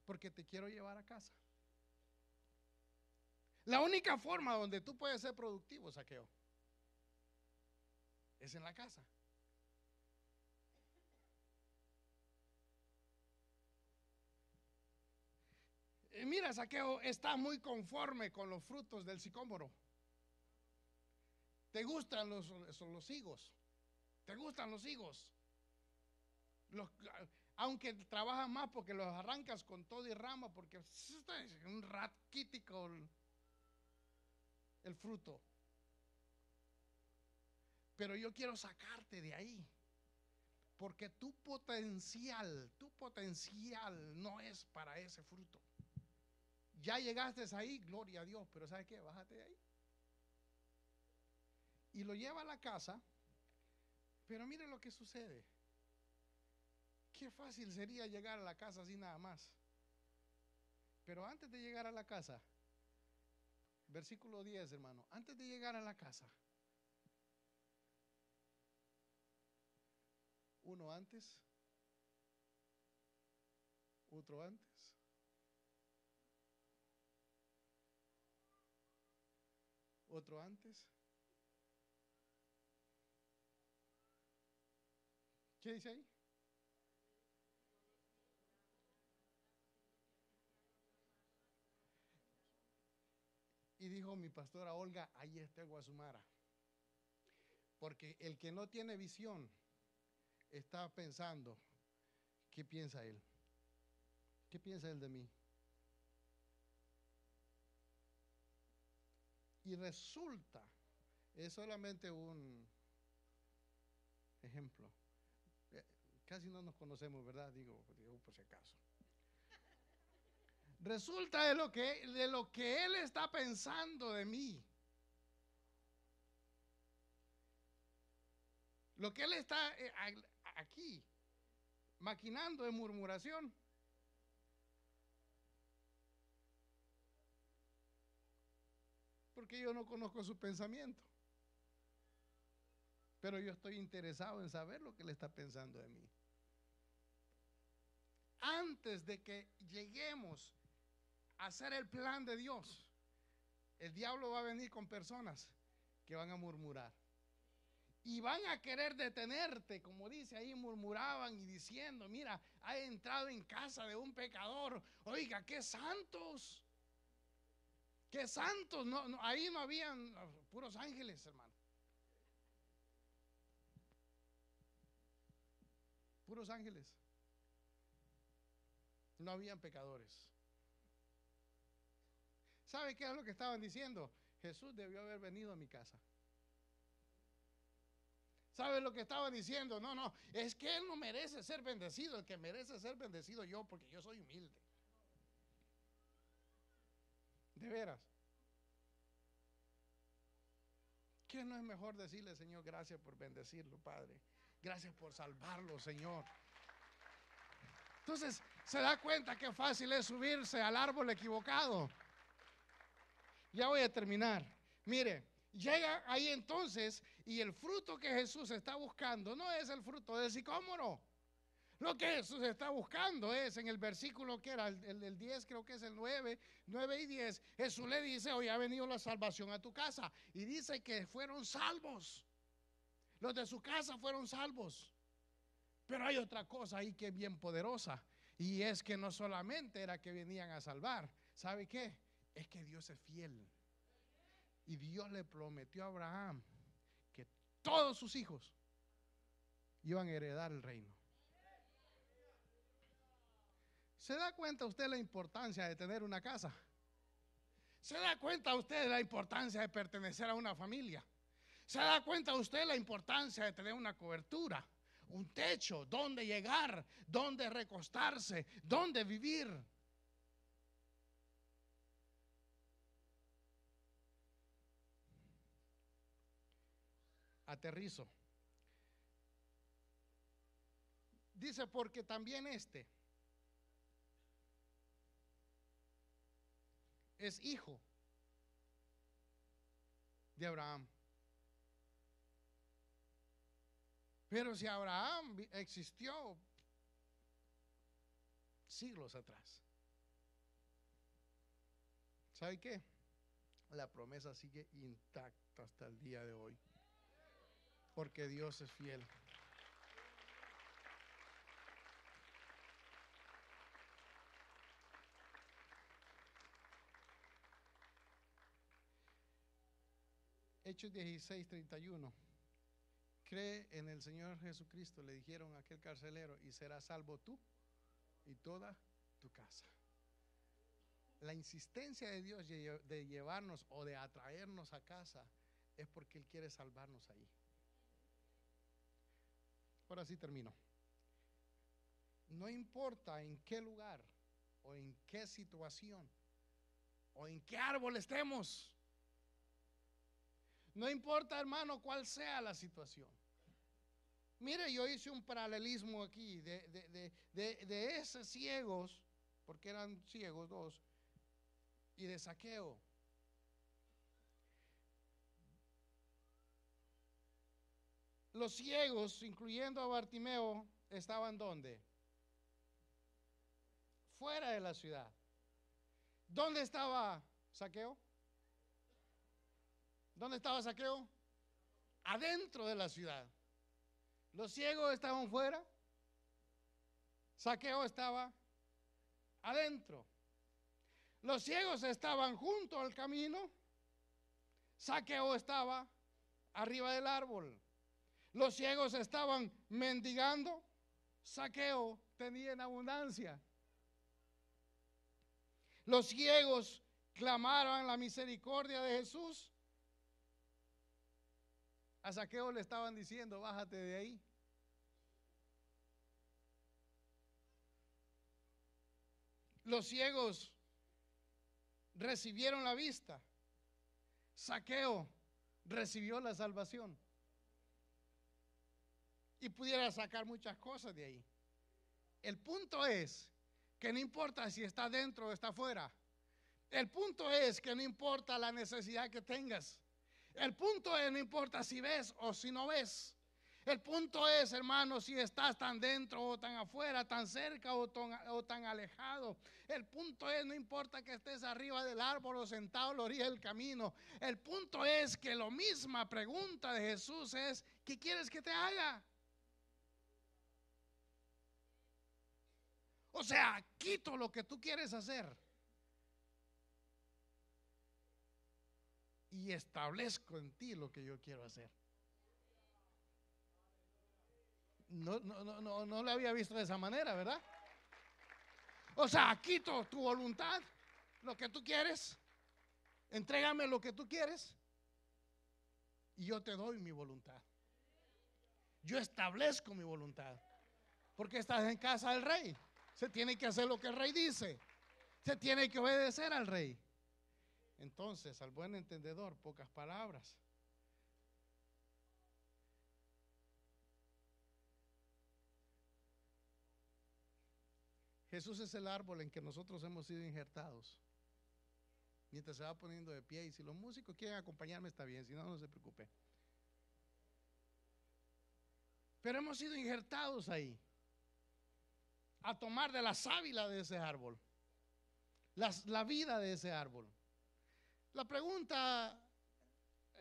porque te quiero llevar a casa. La única forma donde tú puedes ser productivo, Zaqueo, es en la casa. Mira, Zaqueo está muy conforme con los frutos del sicómoro. ¿Te gustan los higos? ¿Te gustan los higos? Los, aunque trabajas más porque los arrancas con todo y rama, porque es un raquítico el fruto. Pero yo quiero sacarte de ahí, porque tu potencial no es para ese fruto. Ya llegaste ahí, gloria a Dios, pero ¿sabes qué? Bájate de ahí. Y lo lleva a la casa, pero mire lo que sucede. Qué fácil sería llegar a la casa así nada más. Pero antes de llegar a la casa, versículo 10, hermano, antes de llegar a la casa, uno antes, otro antes, otro antes. ¿Qué dice ahí? Y dijo mi pastora Olga, ahí está Guasumara. Porque el que no tiene visión está pensando, ¿qué piensa él? ¿Qué piensa él de mí? Y resulta, es solamente un ejemplo. Casi no nos conocemos, ¿verdad? Digo por si acaso. Resulta de lo que él está pensando de mí. Lo que él está aquí maquinando en murmuración. Porque yo no conozco su pensamiento. Pero yo estoy interesado en saber lo que él está pensando de mí. Antes de que lleguemos a hacer el plan de Dios, el diablo va a venir con personas que van a murmurar. Y van a querer detenerte, como dice ahí, murmuraban y diciendo, mira, ha entrado en casa de un pecador. Oiga, qué santos. Qué santos. No, ahí no habían puros ángeles, hermano. Puros ángeles. No habían pecadores. ¿Sabe qué es lo que estaban diciendo? Jesús debió haber venido a mi casa. ¿Sabe lo que estaban diciendo? No, es que él no merece ser bendecido. El que merece ser bendecido yo, porque yo soy humilde. De veras. ¿Qué no es mejor decirle, Señor, gracias por bendecirlo, Padre? Gracias por salvarlo, Señor. Entonces, se da cuenta que fácil es subirse al árbol equivocado. Ya voy a terminar. Mire, llega ahí entonces y el fruto que Jesús está buscando no es el fruto del sicómoro. Lo que Jesús está buscando es en el versículo que era el 10, creo que es el 9 y 10. Jesús le dice, hoy ha venido la salvación a tu casa. Y dice que fueron salvos. Los de su casa fueron salvos. Pero hay otra cosa ahí que es bien poderosa. Y es que no solamente era que venían a salvar. ¿Sabe qué? Es que Dios es fiel. Y Dios le prometió a Abraham que todos sus hijos iban a heredar el reino. ¿Se da cuenta usted la importancia de tener una casa? ¿Se da cuenta usted la importancia de pertenecer a una familia? ¿Se da cuenta usted la importancia de tener una cobertura, un techo, donde llegar, donde recostarse, donde vivir? Aterrizo. Dice, porque también este es hijo de Abraham. Pero si Abraham existió siglos atrás, ¿sabe qué? La promesa sigue intacta hasta el día de hoy. porque Dios es fiel. Hechos 16:31. Cree en el Señor Jesucristo, le dijeron a aquel carcelero, y serás salvo tú y toda tu casa. La insistencia de Dios de llevarnos o de atraernos a casa es porque Él quiere salvarnos ahí. Ahora sí termino. No importa en qué lugar o en qué situación o en qué árbol estemos. No importa, hermano, cuál sea la situación. Mire, yo hice un paralelismo aquí de esos ciegos, porque eran ciegos dos, y de Zaqueo. Los ciegos, incluyendo a Bartimeo, estaban ¿dónde? Fuera de la ciudad. ¿Dónde estaba Zaqueo? ¿Dónde estaba Zaqueo? Adentro de la ciudad. Los ciegos estaban fuera, Zaqueo estaba adentro. Los ciegos estaban junto al camino, Zaqueo estaba arriba del árbol. Los ciegos estaban mendigando, Zaqueo tenía en abundancia. Los ciegos clamaron la misericordia de Jesús. A Zaqueo le estaban diciendo, bájate de ahí. Los ciegos recibieron la vista. Zaqueo recibió la salvación. Y pudiera sacar muchas cosas de ahí. El punto es que no importa si está dentro o está afuera. El punto es que no importa la necesidad que tengas. El punto es, no importa si ves o si no ves. El punto es, hermano, si estás tan dentro o tan afuera, tan cerca o tan alejado. El punto es, no importa que estés arriba del árbol o sentado a la orilla del camino. El punto es que la misma pregunta de Jesús es, ¿qué quieres que te haga? O sea, quito lo que tú quieres hacer y establezco en ti lo que yo quiero hacer. No lo había visto de esa manera, ¿verdad? O sea, quito tu voluntad, lo que tú quieres, entrégame lo que tú quieres y yo te doy mi voluntad. Yo establezco mi voluntad, porque estás en casa del rey. Se tiene que hacer lo que el rey dice, se tiene que obedecer al rey. Entonces, al buen entendedor, pocas palabras. Jesús es el árbol en que nosotros hemos sido injertados. Mientras se va poniendo de pie, y si los músicos quieren acompañarme está bien, si no, no se preocupe. Pero hemos sido injertados ahí, a tomar de la sábila de ese árbol, la vida de ese árbol. La pregunta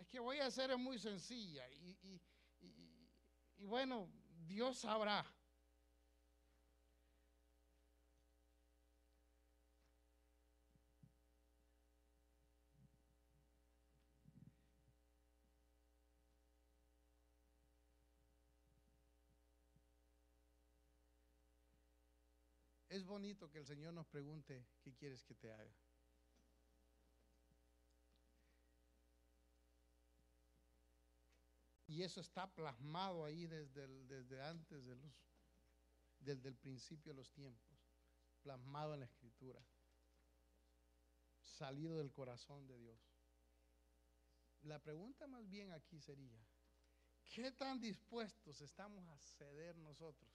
que voy a hacer es muy sencilla y bueno, Dios sabrá. Es bonito que el Señor nos pregunte, ¿qué quieres que te haga? Y eso está plasmado ahí desde antes desde el principio de los tiempos, plasmado en la Escritura, salido del corazón de Dios. La pregunta más bien aquí sería, ¿qué tan dispuestos estamos a ceder nosotros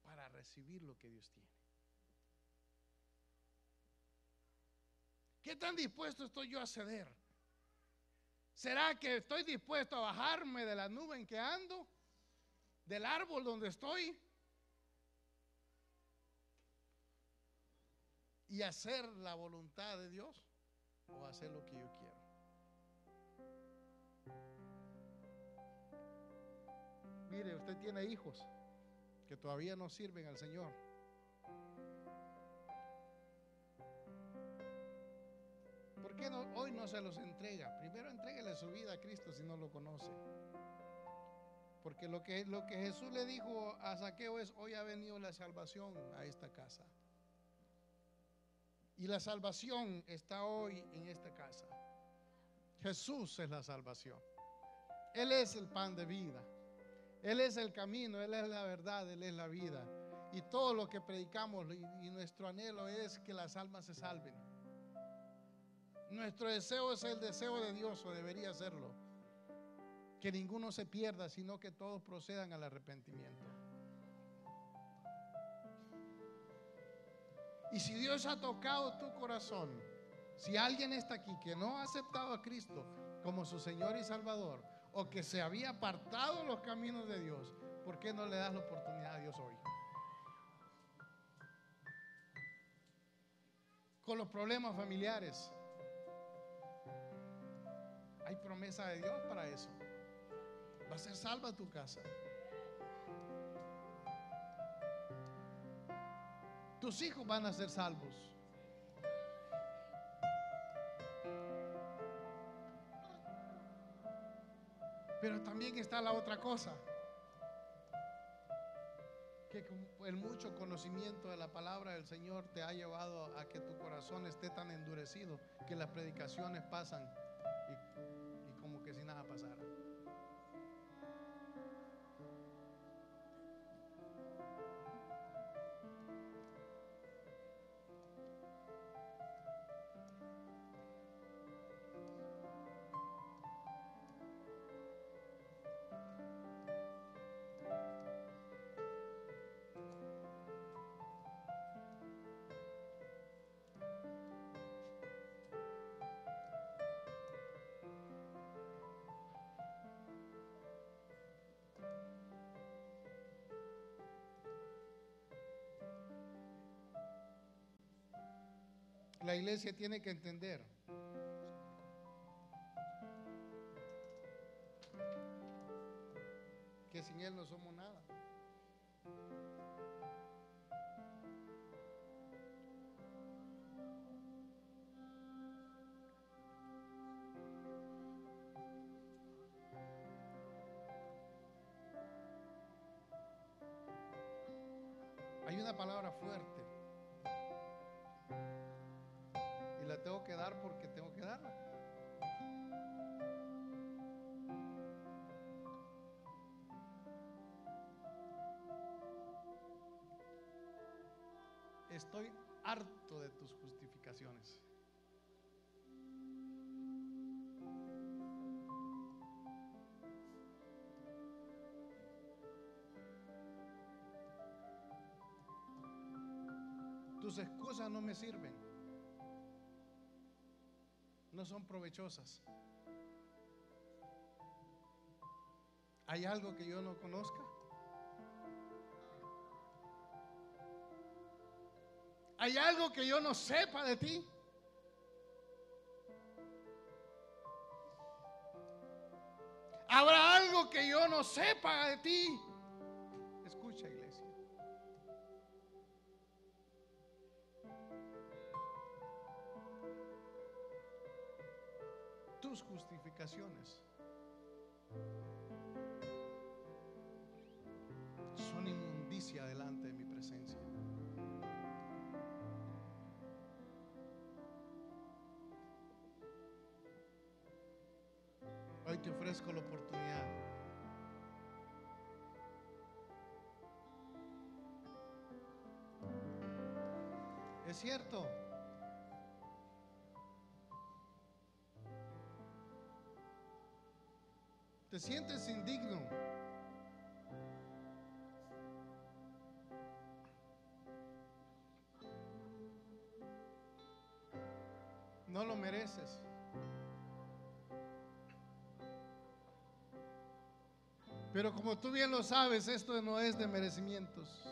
para recibir lo que Dios tiene? ¿Qué tan dispuesto estoy yo a ceder? ¿Será que estoy dispuesto a bajarme de la nube en que ando, del árbol donde estoy, y hacer la voluntad de Dios, o hacer lo que yo quiero? Mire, usted tiene hijos que todavía no sirven al Señor. ¿Por qué hoy no se los entrega? Primero entréguele su vida a Cristo si no lo conoce. Porque lo que Jesús le dijo a Zaqueo es: hoy ha venido la salvación a esta casa. Y la salvación está hoy en esta casa. Jesús es la salvación. Él es el pan de vida. Él es el camino, Él es la verdad, Él es la vida. Y todo lo que predicamos y nuestro anhelo es que las almas se salven. Nuestro deseo es el deseo de Dios, o debería serlo. Que ninguno se pierda, sino que todos procedan al arrepentimiento. Y si Dios ha tocado tu corazón, si alguien está aquí que no ha aceptado a Cristo como su Señor y Salvador, o que se había apartado los caminos de Dios, ¿por qué no le das la oportunidad a Dios hoy? Con los problemas familiares, hay promesa de Dios para eso. Va a ser salva tu casa. Tus hijos van a ser salvos. Pero también está la otra cosa, que el mucho conocimiento de la palabra del Señor te ha llevado a que tu corazón esté tan endurecido que las predicaciones pasan y como que si nada pasara. La iglesia tiene que entender que sin Él no somos nada. Hay una palabra fuerte y la tengo que dar porque tengo que darla. Estoy harto de tus justificaciones. Tus excusas no me sirven. No son provechosas. ¿Hay algo que yo no conozca? ¿Hay algo que yo no sepa de ti? ¿Habrá algo que yo no sepa de ti? Escucha, iglesia. Tus justificaciones son inmundicia delante de mi presencia. Hoy te ofrezco la oportunidad es cierto, te sientes indigno, no lo mereces. Pero como tú bien lo sabes, esto no es de merecimientos.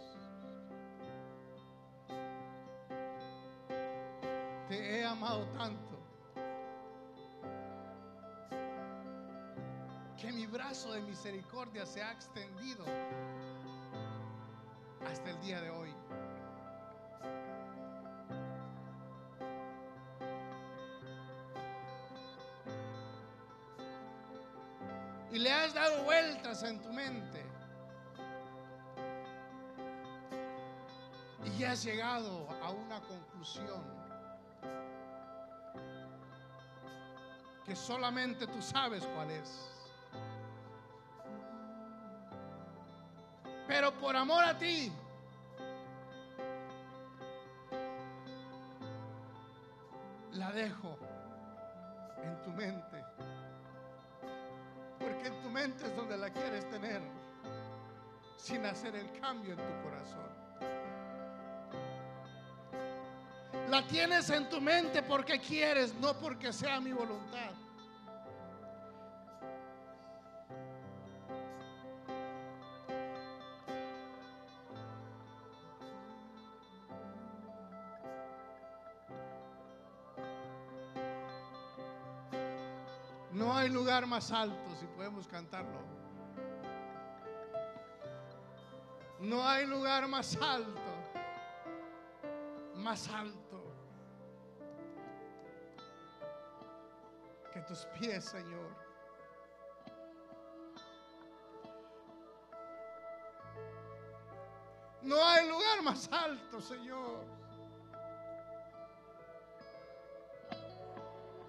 Te he amado tanto que mi brazo brazo de misericordia se ha extendido hasta el día de hoy. Y le has dado vueltas en tu mente. Y has llegado a una conclusión que solamente tú sabes cuál es. Pero por amor a ti, la dejo en tu mente. Porque en tu mente es donde la quieres tener, sin hacer el cambio en tu corazón. La tienes en tu mente porque quieres, no porque sea mi voluntad. No hay lugar más alto, si podemos cantarlo. No hay lugar más alto que tus pies, Señor. No hay lugar más alto, Señor.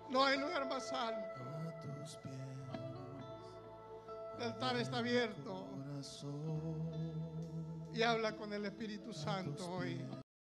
No hay lugar más alto. A tus pies. El altar está abierto. Y habla con el Espíritu Santo hoy.